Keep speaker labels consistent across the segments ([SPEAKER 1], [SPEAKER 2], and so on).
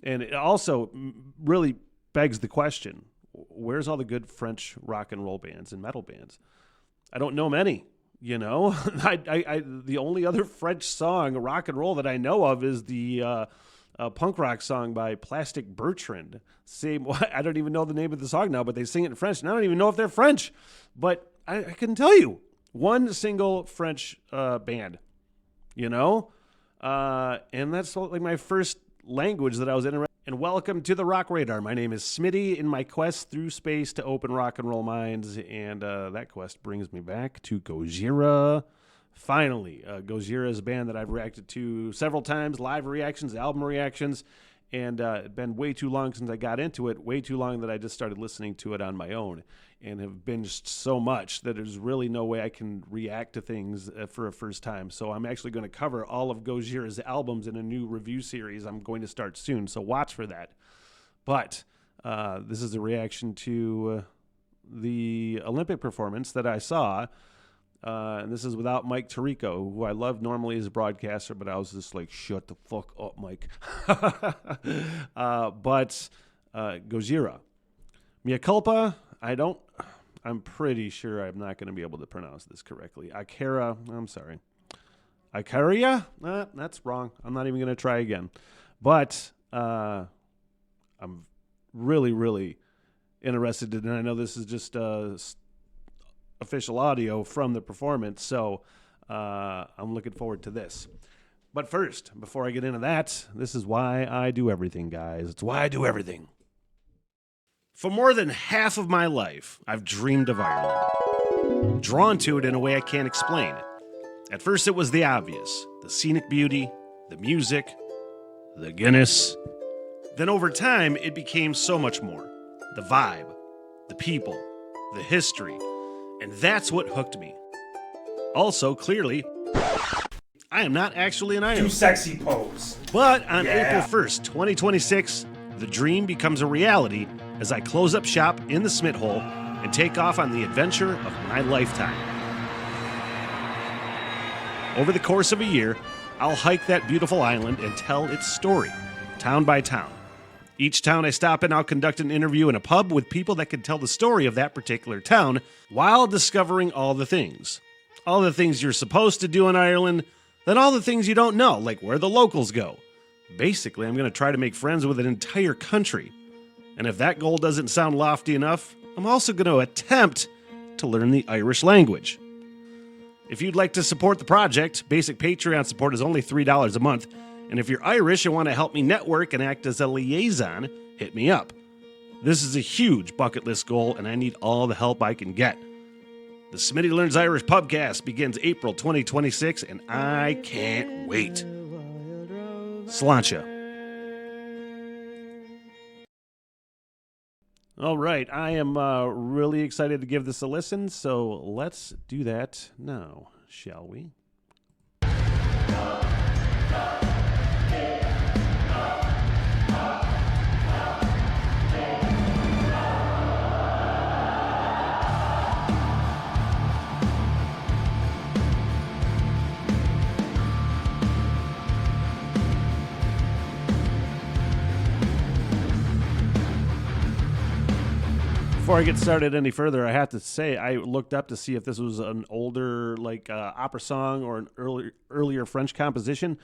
[SPEAKER 1] And it also really begs the question, where's all the good French rock and roll bands and metal bands? I don't know many, you know. The only other French song, rock and roll, that I know of is the punk rock song by Plastic Bertrand. I don't even know the name of the song now, but they sing it in French, and I don't even know if they're French. But I can tell you, one single French band, you know? And that's like my first language that I was interested in. And welcome to the Rock Radar. My name is Smitty in my quest through space to open rock and roll minds, and that quest brings me back to Gojira. Finally, Gojira is a band that I've reacted to several times, live reactions, album reactions, and it's been way too long since I got into it, way too long that I just started listening to it on my own, and have binged so much that there's really no way I can react to things for a first time. So I'm actually going to cover all of Gojira's albums in a new review series I'm going to start soon, so watch for that. But this is a reaction to the Olympic performance that I saw, and this is without Mike Tirico, who I love normally as a broadcaster, but I was just like, shut the fuck up, Mike. But Gojira. Mea culpa, I'm pretty sure I'm not going to be able to pronounce this correctly. Ikaria? That's wrong. I'm not even going to try again. But I'm really, really interested in, and I know this is just official audio from the performance, so I'm looking forward to this. But first, before I get into that, this is why I do everything, guys. It's why I do everything. For more than half of my life, I've dreamed of Ireland, drawn to it in a way I can't explain. At first, it was the obvious, the scenic beauty, the music, the Guinness. Then over time, it became so much more. The vibe, the people, the history, and that's what hooked me. Also, clearly, I am not actually an Ireland.
[SPEAKER 2] Too sexy pose.
[SPEAKER 1] But on April 1st, 2026, the dream becomes a reality as I close up shop in the Smith hole and take off on the adventure of my lifetime. Over the course of a year, I'll hike that beautiful island and tell its story, town by town. Each town I stop in, I'll conduct an interview in a pub with people that can tell the story of that particular town while discovering all the things. All the things you're supposed to do in Ireland, then all the things you don't know, like where the locals go. Basically, I'm going to try to make friends with an entire country. And if that goal doesn't sound lofty enough, I'm also going to attempt to learn the Irish language. If you'd like to support the project, basic Patreon support is only $3 a month. And if you're Irish and want to help me network and act as a liaison, hit me up. This is a huge bucket list goal, and I need all the help I can get. The Smitty Learns Irish Pubcast begins April 2026, and I can't wait. Sláinte. All right, I am really excited to give this a listen, so let's do that now, shall we? Before I get started any further, I have to say I looked up to see if this was an older opera song or an earlier French composition.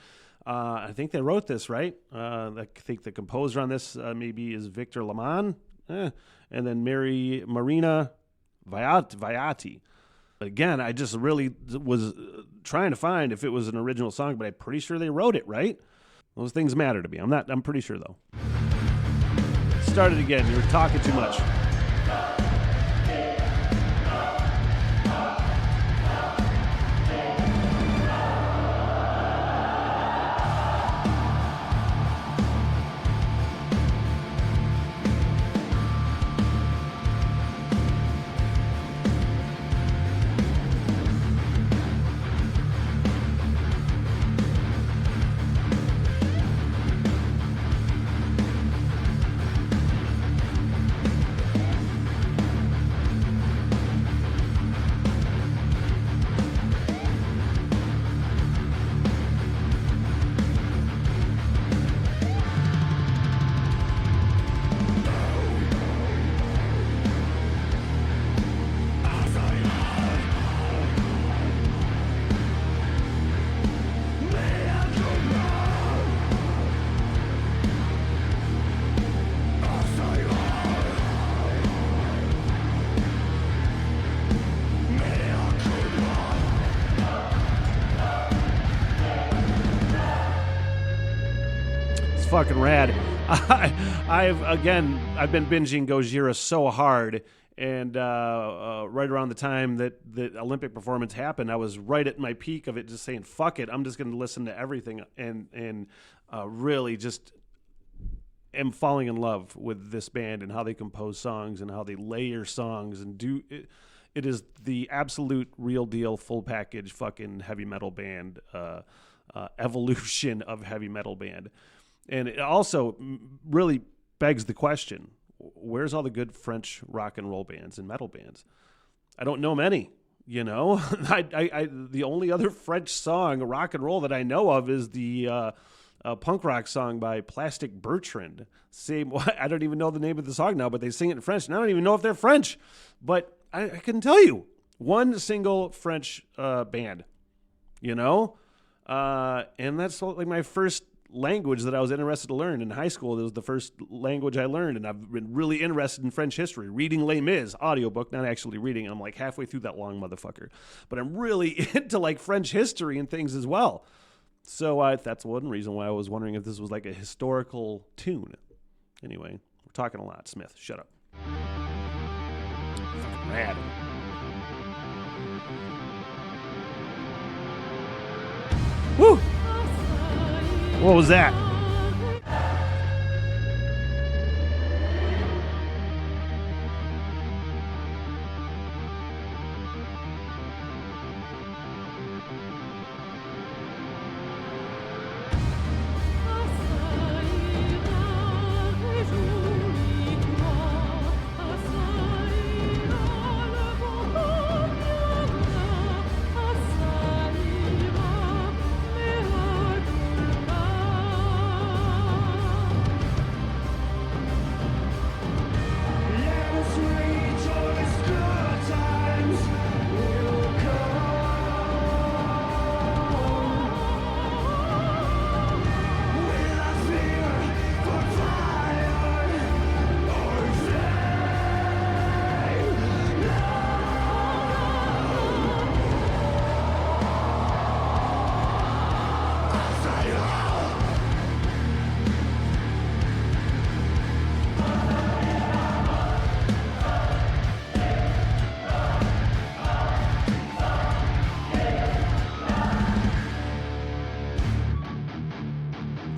[SPEAKER 1] I think they wrote this, right? I think the composer on this maybe is Victor Laman, and then Marina Vaiati. Again, I just really was trying to find if it was an original song, but I'm pretty sure they wrote it, right? Those things matter to me. I'm pretty sure though. Start it again. You were talking too much. fucking rad. I've been binging Gojira so hard, and right around the time that the Olympic performance happened, I was right at my peak of it, just saying, "Fuck it, I'm just going to listen to everything," and really just am falling in love with this band and how they compose songs and how they layer songs and do it. It is the absolute real deal, full package, fucking heavy metal band. Evolution of heavy metal band. And it also really begs the question, where's all the good French rock and roll bands and metal bands? I don't know many, you know. The only other French song, rock and roll, that I know of is the punk rock song by Plastic Bertrand. I don't even know the name of the song now, but they sing it in French, and I don't even know if they're French. But I couldn't tell you one single French band, you know? And that's like my first language that I was interested to learn in high school. It was the first language I learned, and I've been really interested in French history, reading Les Mis audiobook, not actually reading. I'm like halfway through that long motherfucker, but I'm really into like French history and things as well. So that's one reason why I was wondering if this was like a historical tune. Anyway, we're talking a lot. Smith, shut up. Fucking rad. Woo! What was that?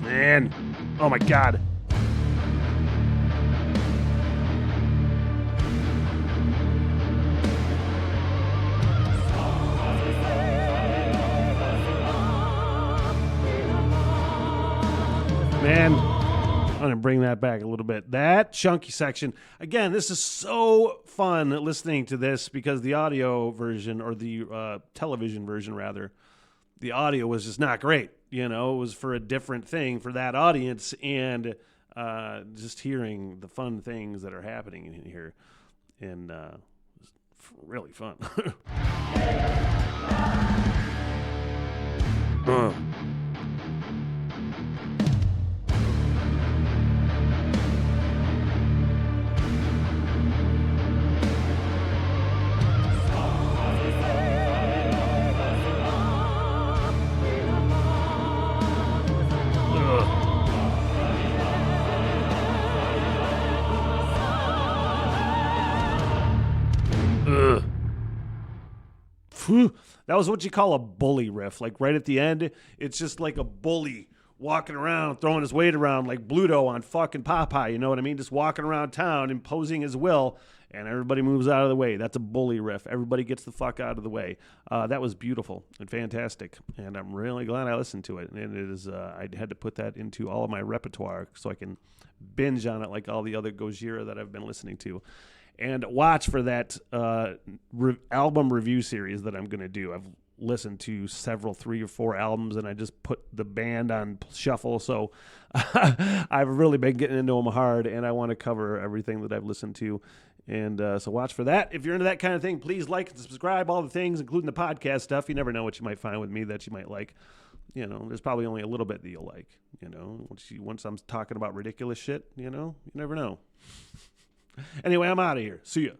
[SPEAKER 1] Man, oh my God. Man, I'm going to bring that back a little bit. That chunky section. Again, this is so fun listening to this because the audio version, or the television version rather, the audio was just not great. You know, it was for a different thing for that audience, and just hearing the fun things that are happening in here, and it's really fun. That was what you call a bully riff. Like right at the end, it's just like a bully walking around, throwing his weight around like Bluto on fucking Popeye. You know what I mean? Just walking around town, imposing his will, and everybody moves out of the way. That's a bully riff. Everybody gets the fuck out of the way. That was beautiful and fantastic, and I'm really glad I listened to it. And it is, I had to put that into all of my repertoire so I can binge on it like all the other Gojira that I've been listening to. And watch for that album review series that I'm going to do. I've listened to several 3 or 4 albums, and I just put the band on shuffle. So I've really been getting into them hard, and I want to cover everything that I've listened to. And so watch for that. If you're into that kind of thing, please like and subscribe, all the things, including the podcast stuff. You never know what you might find with me that you might like. You know, there's probably only a little bit that you'll like. You know, once I'm talking about ridiculous shit, you know, you never know. Anyway, I'm out of here. See ya.